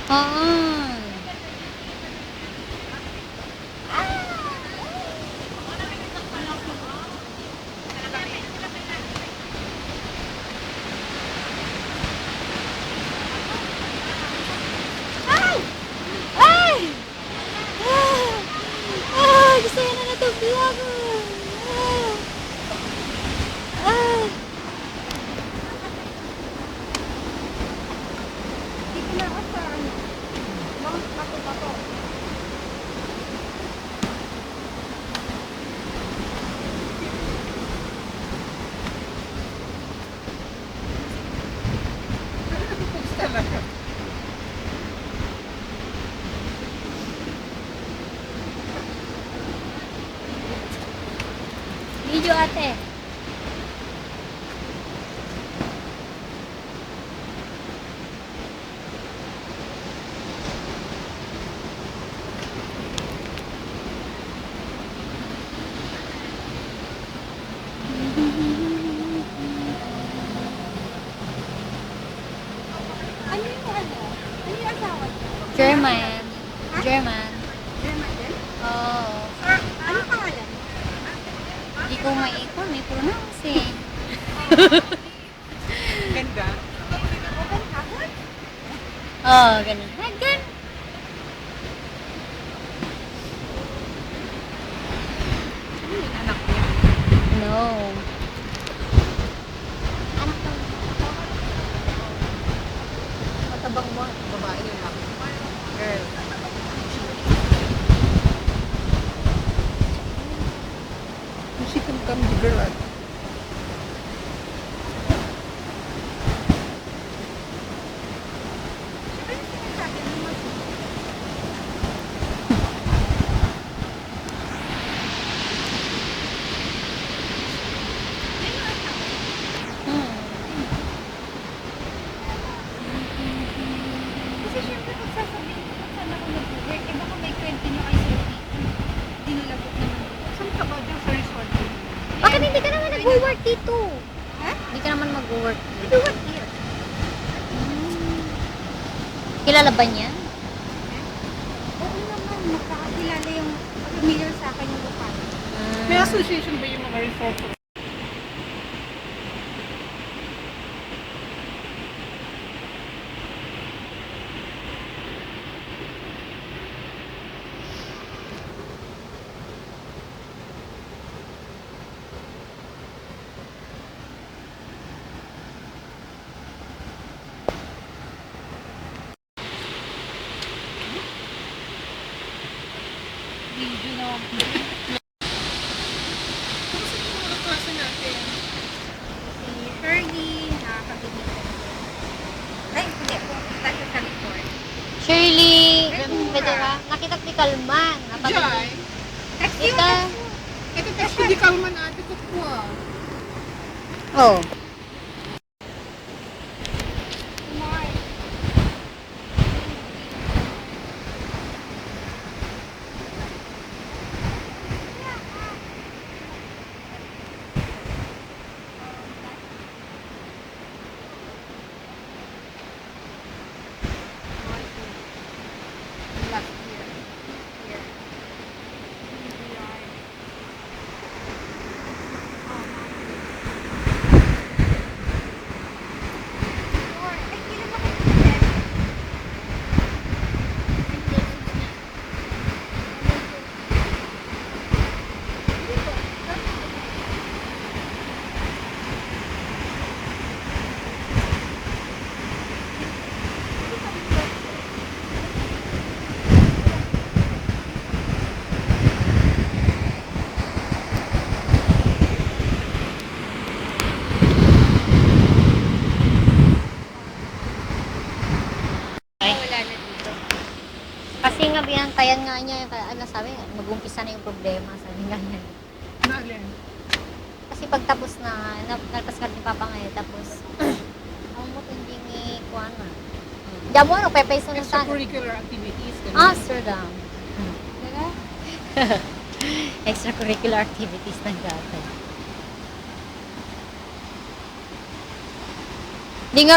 Oo. Ay! Ay! Ah! Ah! Gusto ko na natuglag. Ah! Ah! Dito na ako sa ano, mga bato-bato. Talaga. Video ate. Ano yung ano? Ano yung asawa niyo? German. Ha? German. German din? Oo. Ano pangalan? Hindi ko may pronounce eh. Ganda. Open kahon? Oo, ganun. Hagan. Ano yung anak niya? No. Anak ko. Matabang mo. Babae yung laki. Girl. She can come the girl at Hmm. kasi syempre kung sasabihin ko kung saan ako nag-work, eh baka may kwento nyo kayo sa dinulabot naman. Saan ka ba dyan sa resort? Bakit hindi ka naman nag-work dito? Ha? Hindi ka naman mag-work I dito. do work here. Kilala ba niya? Oo naman, magkakakilala yung familiar sa akin yung lupa. May association ba yung mga resort? Video na ako. Kamusta yung mga klase natin? Si Shirley, nakakabigay ko. Ay, hindi ako. Klase sa report. Shirley. Ventura. Pwede ba? Nakita ko ni Kalman. Jai. Text you. Ika. Ito text ko di kalman ate ko po ah. Oh. Last year. Here. Wala na dito. Kasi nga binantayan nga niya, ano sabi, mag-umpisa na yung problema, sabi nga niya. Nalin. Kasi pag tapos na, nalpas ka ni Papa ngayon, tapos, ang mo hindi ni Kuana. Diyan mo, ano, pepayso na sana. Extracurricular activities. ganun. Amsterdam. Diba? Extracurricular activities ng gata. Di nga